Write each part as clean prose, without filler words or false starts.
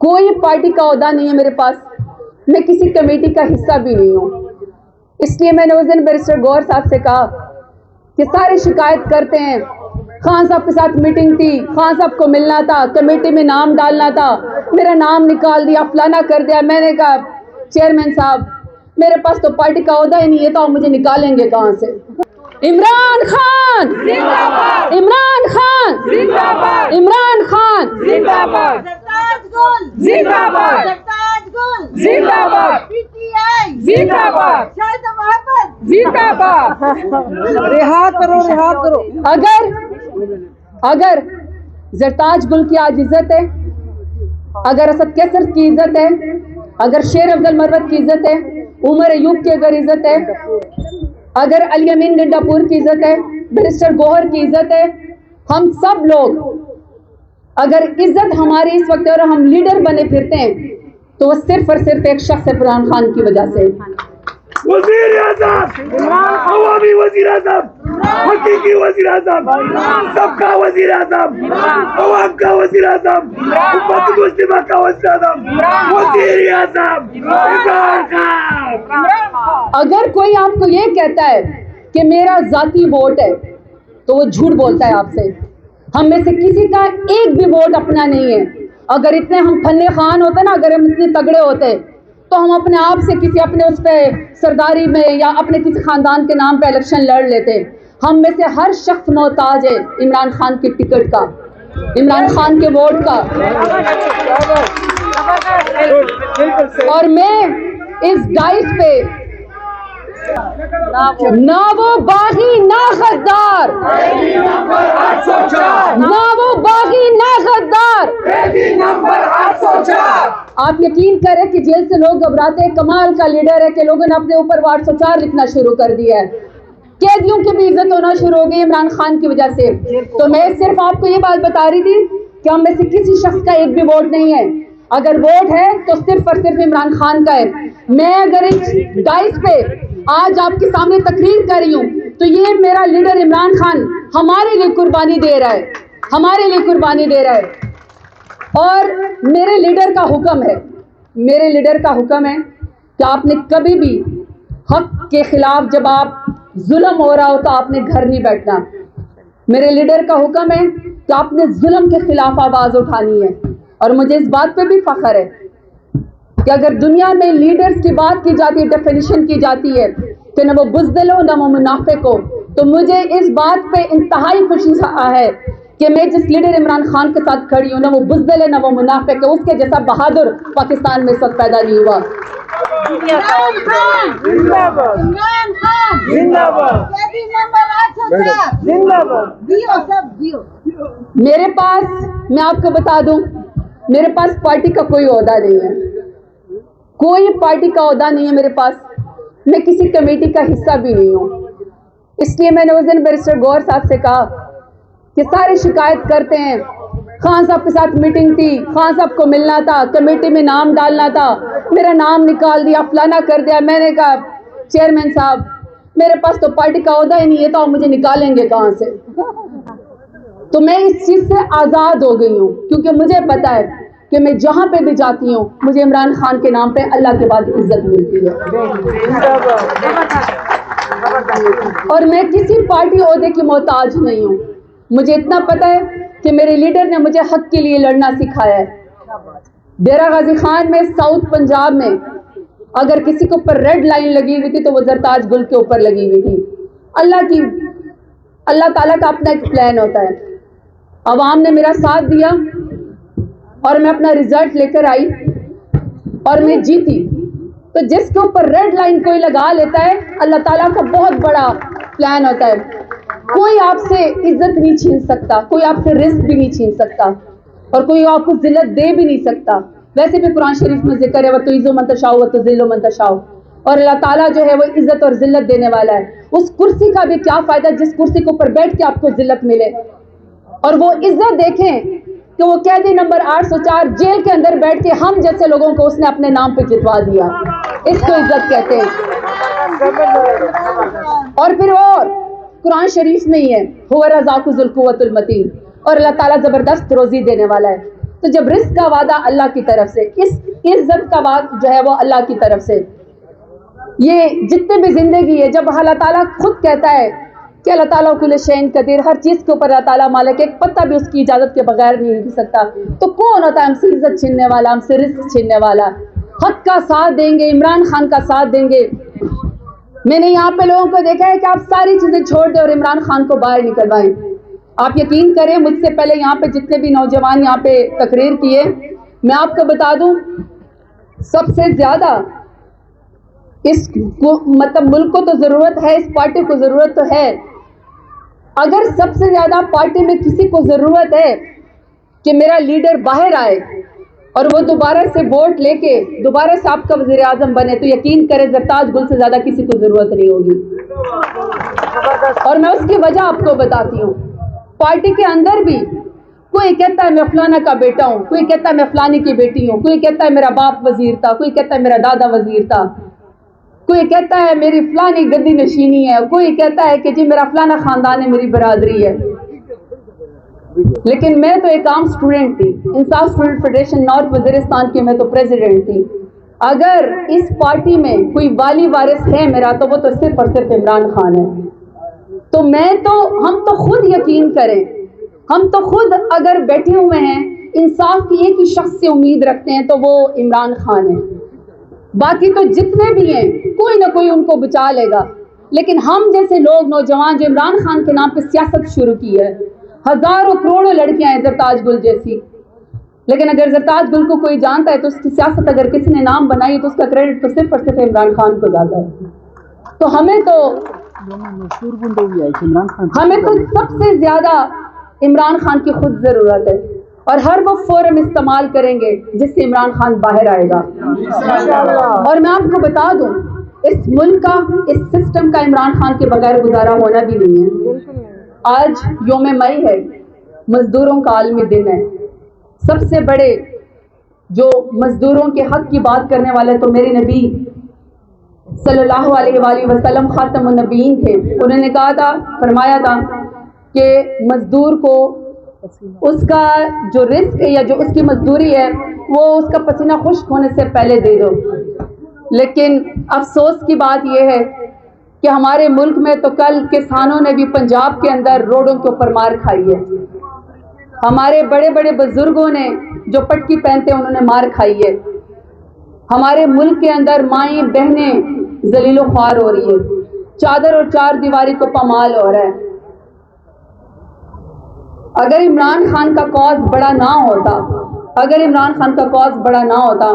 कोई पार्टी का ओहदा नहीं है मेरे पास, मैं किसी कमेटी का हिस्सा भी नहीं हूँ। इसलिए मैंने उस दिन बैरिस्टर गौहर साहब से कहा कि सारे शिकायत करते हैं, खान साहब के साथ मीटिंग थी, खान साहब को मिलना था, कमेटी में नाम डालना था, मेरा नाम निकाल दिया, फलाना कर दिया। मैंने कहा चेयरमैन साहब, मेरे पास तो पार्टी का ओहदा ही नहीं है, तो आप मुझे निकालेंगे कहाँ से? इमरान खान जिंदाबाद, इमरान खान जिंदाबाद, इमरान खान जिंदाबाद, जिंदाबाद, जिंदाबाद, जिंदाबाद, जिंदाबाद। रिहा करो, रिहा करो। अगर जरताज गुल की आज इज्जत है, अगर असद कैसर की इज्जत है, अगर शेर अफजल मरवत की इज्जत है, उमर अयूब की अगर इज्जत है, अगर अली अमीन गंडापुर की इज्जत है, बैरिस्टर गौहर की इज्जत है, हम सब लोग अगर इज्जत हमारी इस वक्त और हम लीडर बने फिरते हैं, तो वो सिर्फ और सिर्फ एक शख्स इमरान खान की वजह से। वजीर आज़म, अवामी वजीर आज़म, हकीकी वजीर आज़म, सबका वजीर आज़म, अवाम का वजीर आज़म, उम्मत मुस्लिमा का वजीर आज़म, वजीर आज़म इमरान खान। अगर कोई आपको ये कहता है कि मेरा जाती वोट है, तो वो झूठ बोलता है आपसे। हम में से किसी का एक भी वोट अपना नहीं है। अगर इतने हम फन्ने खान होते ना, अगर हम इतने तगड़े होते, तो हम अपने आप से किसी अपने उस पे सरदारी में या अपने किसी खानदान के नाम पे इलेक्शन लड़ लेते। हम में से हर शख्स मोहताज है इमरान खान की टिकट का, इमरान खान के वोट का। और मैं इस डाइस पे ना वो बागी ना गद्दार, ना वो बागी ना गद्दार। आप यकीन करें कि जेल से लोग घबराते हैं। कमाल का लीडर है कि लोगों ने अपने ऊपर 804 लिखना शुरू कर दिया है। कैदियों की भी इज्जत होना शुरू हो गई इमरान खान की वजह से। तो मैं सिर्फ आपको ये बात बता रही थी कि हम में से किसी शख्स का एक भी वोट नहीं है। अगर वोट है तो सिर्फ और सिर्फ इमरान खान का है। मैं अगर इस डाइस पे आज आपके सामने तकरीर कर रही हूँ, तो ये मेरा लीडर इमरान खान हमारे लिए कुर्बानी दे रहा है, हमारे लिए कुर्बानी दे रहा है। और मेरे लीडर का हुक्म है, मेरे लीडर का हुक्म है कि आपने कभी भी हक के खिलाफ जब आप जुल्म हो रहा हो तो आपने घर नहीं बैठना। मेरे लीडर का हुक्म है कि आपने जुल्म के खिलाफ आवाज उठानी है। और मुझे इस बात पे भी फख्र है कि अगर दुनिया में लीडर्स की बात की जाती है, डेफिनेशन की जाती है कि न वो बुज़दिल हो न वो मुनाफिक हो, तो मुझे इस बात पे इंतहाई खुशी है कि मैं जिस लीडर इमरान खान के साथ खड़ी हूँ, न वो बुज़दिल है न वो मुनाफिक है। उसके जैसा बहादुर पाकिस्तान में इस वक्त पैदा नहीं हुआ। मेरे पास, मैं आपको बता दूं, मेरे पास पार्टी का कोई ओहदा नहीं है, कोई पार्टी का ओहदा नहीं है मेरे पास। मैं किसी कमेटी का हिस्सा भी नहीं हूँ। इसलिए मैंने उस दिन बैरिस्टर गौहर साहब से कहा कि सारे शिकायत करते हैं, खान साहब के साथ मीटिंग थी, खान साहब को मिलना था, कमेटी में नाम डालना था, मेरा नाम निकाल दिया, फलाना कर दिया। मैंने कहा चेयरमैन साहब, मेरे पास तो पार्टी का ओहदा ही नहीं है, तो आप मुझे निकालेंगे कहाँ से? तो मैं इस चीज से आजाद हो गई हूँ, क्योंकि मुझे पता है कि मैं जहां पे भी जाती हूँ मुझे इमरान खान के नाम पे अल्लाह के बाद इज्जत मिलती है। और मैं किसी पार्टी ओहदे की मोहताज नहीं हूँ। मुझे इतना पता है कि मेरे लीडर ने मुझे हक के लिए लड़ना सिखाया है। डेरा गाजी खान में, साउथ पंजाब में, अगर किसी के ऊपर रेड लाइन लगी हुई थी तो वो जरताज गुल के ऊपर लगी हुई थी। अल्लाह ताला का अपना एक प्लान होता है। अवाम ने मेरा साथ दिया और मैं अपना रिजल्ट लेकर आई और मैं जीती। तो जिसके ऊपर रेड लाइन कोई लगा लेता है, अल्लाह ताला का बहुत बड़ा प्लान होता है। कोई आपसे इज्जत नहीं छीन सकता, कोई आपसे रिस्क भी नहीं छीन सकता, और कोई आपको जिल्लत दे भी नहीं सकता। वैसे भी कुरान शरीफ में जिक्र है, वतुइज़्ज़ु मन तशाउ वतुज़िल्लु मन तशाउ, और अल्लाह ताला जो है वो इज्जत और जिल्लत देने वाला है। उस कुर्सी का भी क्या फायदा जिस कुर्सी के ऊपर बैठ के आपको जिल्लत मिले। और वो इज्जत देखें कि वो कैदी नंबर 804 जेल के अंदर बैठ के हम जैसे लोगों को उसने अपने नाम पे जितवा दिया। इसको इज्जत कहते हैं। और फिर और कुरान शरीफ में ही है, हुवा रज़ाक़ु ज़ुल क़ुव्वतिल मतीन, और अल्लाह ताला जबरदस्त रोजी देने वाला है। تو جب رزق کا وعدہ اللہ کی طرف سے, اس عزت کا وعدہ جو ہے وہ اللہ کی طرف سے, یہ جتنے بھی زندگی ہے, جب اللہ تعالیٰ خود کہتا ہے کہ اللہ تعالیٰ کل شیء قدیر, ہر چیز کے اوپر اللہ تعالیٰ مالک, ایک پتا بھی اس کی اجازت کے بغیر نہیں ہل سکتا, تو کون ہوتا ہے ہم سے عزت چھیننے والا, ہم سے رزق چھیننے والا؟ حق کا ساتھ دیں گے, عمران خان کا ساتھ دیں گے. میں نے یہاں پہ لوگوں کو دیکھا ہے کہ آپ ساری چیزیں چھوڑ دیں اور عمران خان کو باہر نکلوائیں. آپ یقین کریں, مجھ سے پہلے یہاں پہ جتنے بھی نوجوان یہاں پہ تقریر کیے, میں آپ کو بتا دوں سب سے زیادہ اس مطلب ملک کو تو ضرورت ہے, اس پارٹی کو ضرورت تو ہے, اگر سب سے زیادہ پارٹی میں کسی کو ضرورت ہے کہ میرا لیڈر باہر آئے اور وہ دوبارہ سے ووٹ لے کے دوبارہ سے آپ کا وزیر اعظم بنے, تو یقین کریں زرتاج گل سے زیادہ کسی کو ضرورت نہیں ہوگی. اور میں اس کی وجہ آپ کو بتاتی ہوں. پارٹی کے اندر بھی کوئی کہتا ہے میں فلانا کا بیٹا ہوں, کوئی کہتا ہے میں فلانی کی بیٹی ہوں, کوئی کہتا ہے میرا باپ وزیر تھا, کوئی کہتا ہے میرا دادا وزیر تھا, کوئی کہتا ہے میری فلانی گدی نشینی ہے, کوئی کہتا ہے کہ جی میرا فلانا خاندان ہے, میری برادری ہے. لیکن میں تو ایک عام اسٹوڈنٹ تھی, انصاف اسٹوڈنٹ فیڈریشن نارتھ وزیرستان کی میں تو پریزیڈنٹ تھی. اگر اس پارٹی میں کوئی والی وارث ہے میرا تو وہ تو صرف اور صرف عمران خان ہے. تو ہم تو خود یقین کریں, ہم تو خود اگر بیٹھے ہوئے ہیں انصاف کی ایک ہی شخص سے امید رکھتے ہیں تو وہ عمران خان ہے. باقی تو جتنے بھی ہیں کوئی نہ کوئی ان کو بچا لے گا. لیکن ہم جیسے لوگ نوجوان جو عمران خان کے نام پہ سیاست شروع کی ہے, ہزاروں کروڑوں لڑکیاں ہیں زرتاج گل جیسی, لیکن اگر زرتاج گل کو کوئی جانتا ہے تو اس کی سیاست اگر کسی نے نام بنائی تو اس کا کریڈٹ تو صرف اور صرف عمران خان کو جاتا ہے. تو ہمیں تو سب سے زیادہ عمران خان کی خود ضرورت ہے, اور ہر وہ فورم استعمال کریں گے جس سے عمران خان باہر آئے گا. اور میں آپ کو بتا دوں اس ملک کا, اس سسٹم کا عمران خان کے بغیر گزارا ہونا بھی نہیں ہے. آج یوم مئی ہے, مزدوروں کا عالمی دن ہے. سب سے بڑے جو مزدوروں کے حق کی بات کرنے والے تو میرے نبی صلی اللہ علیہ وآلہ وسلم خاتم النبیین تھے. انہوں نے کہا تھا, فرمایا تھا کہ مزدور کو اس کا جو رزق ہے یا جو اس کی مزدوری ہے وہ اس کا پسینہ خشک ہونے سے پہلے دے دو. لیکن افسوس کی بات یہ ہے کہ ہمارے ملک میں تو کل کسانوں نے بھی پنجاب کے اندر روڈوں کے اوپر مار کھائی ہے. ہمارے بڑے بڑے بزرگوں نے جو پٹکی پہنتے ہیں انہوں نے مار کھائی ہے. ہمارے ملک کے اندر مائیں بہنیں ذلیل و خوار ہو رہی ہے, چادر اور چار دیواری کو پامال ہو رہا ہے. اگر عمران خان کا کاز بڑا نہ ہوتا, اگر عمران خان کا کاز بڑا نہ ہوتا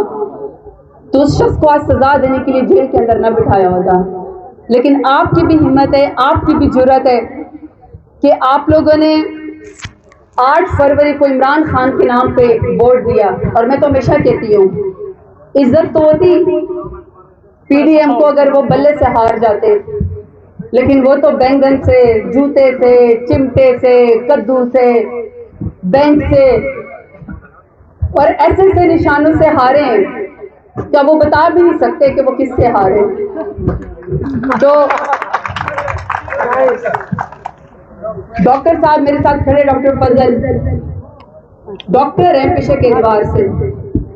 تو اس شخص کو آج سزا دینے کے لیے جیل کے اندر نہ بٹھایا ہوتا. لیکن آپ کی بھی ہمت ہے, آپ کی بھی جرأت ہے کہ آپ لوگوں نے 8 فروری کو عمران خان کے نام پہ ووٹ دیا. اور میں تو ہمیشہ کہتی ہوں عزت تو ہوتی پی ڈی ایم کو اگر وہ بلے سے ہار جاتے, لیکن وہ تو بینگن سے, جوتے سے, چمٹے سے, کدو سے, بینک سے اور ایسے سے نشانوں سے ہارے ہیں کیا وہ بتا بھی نہیں سکتے کہ وہ کس سے ہارے. تو ڈاکٹر صاحب میرے ساتھ کھڑے, ڈاکٹر فضل ڈاکٹر ہیں پیشے کے اعتبار سے,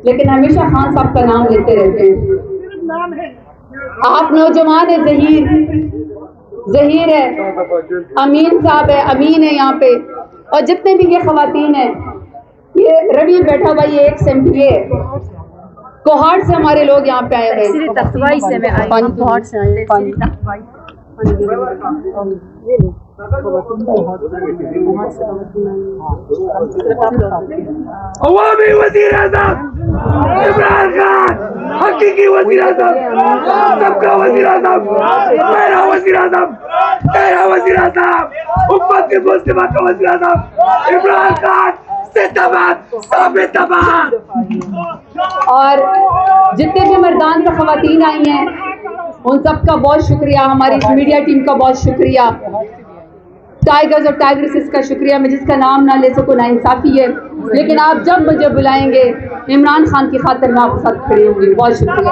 لیکن ہمیشہ خان صاحب کا نام لیتے رہتے ہیں. آپ نوجوان ہیں, ظہیر ہے, امین صاحب ہے, امین ہے یہاں پہ, اور جتنے بھی یہ خواتین ہیں, یہ روی بیٹھا ہوا یہ ایک سیمپلی ہے, کوہاٹ سے ہمارے لوگ یہاں پہ آئے ہیں. تختوائی سے میں آئی ہوں, کوہاٹ سے آئے ہیں. عوامی وزیر اعظم عمران خان, حقیقی وزیر اعظم, سب کا وزیر اعظم, میرا وزیر اعظم, تیرا وزیر اعظم, امت مسلمہ کا وزیر اعظم عمران خان ثابت. اور جتنے بھی مردان سے خواتین آئی ہیں ان سب کا بہت شکریہ, ہماری میڈیا ٹیم کا بہت شکریہ, ٹائیگرز اور ٹائیگرسز کا شکریہ. میں جس کا نام نہ لے سکوں ناانصافی ہے, لیکن آپ جب مجھے بلائیں گے عمران خان کی خاطر میں آپ کے ساتھ کھڑی ہوں گی. بہت شکریہ.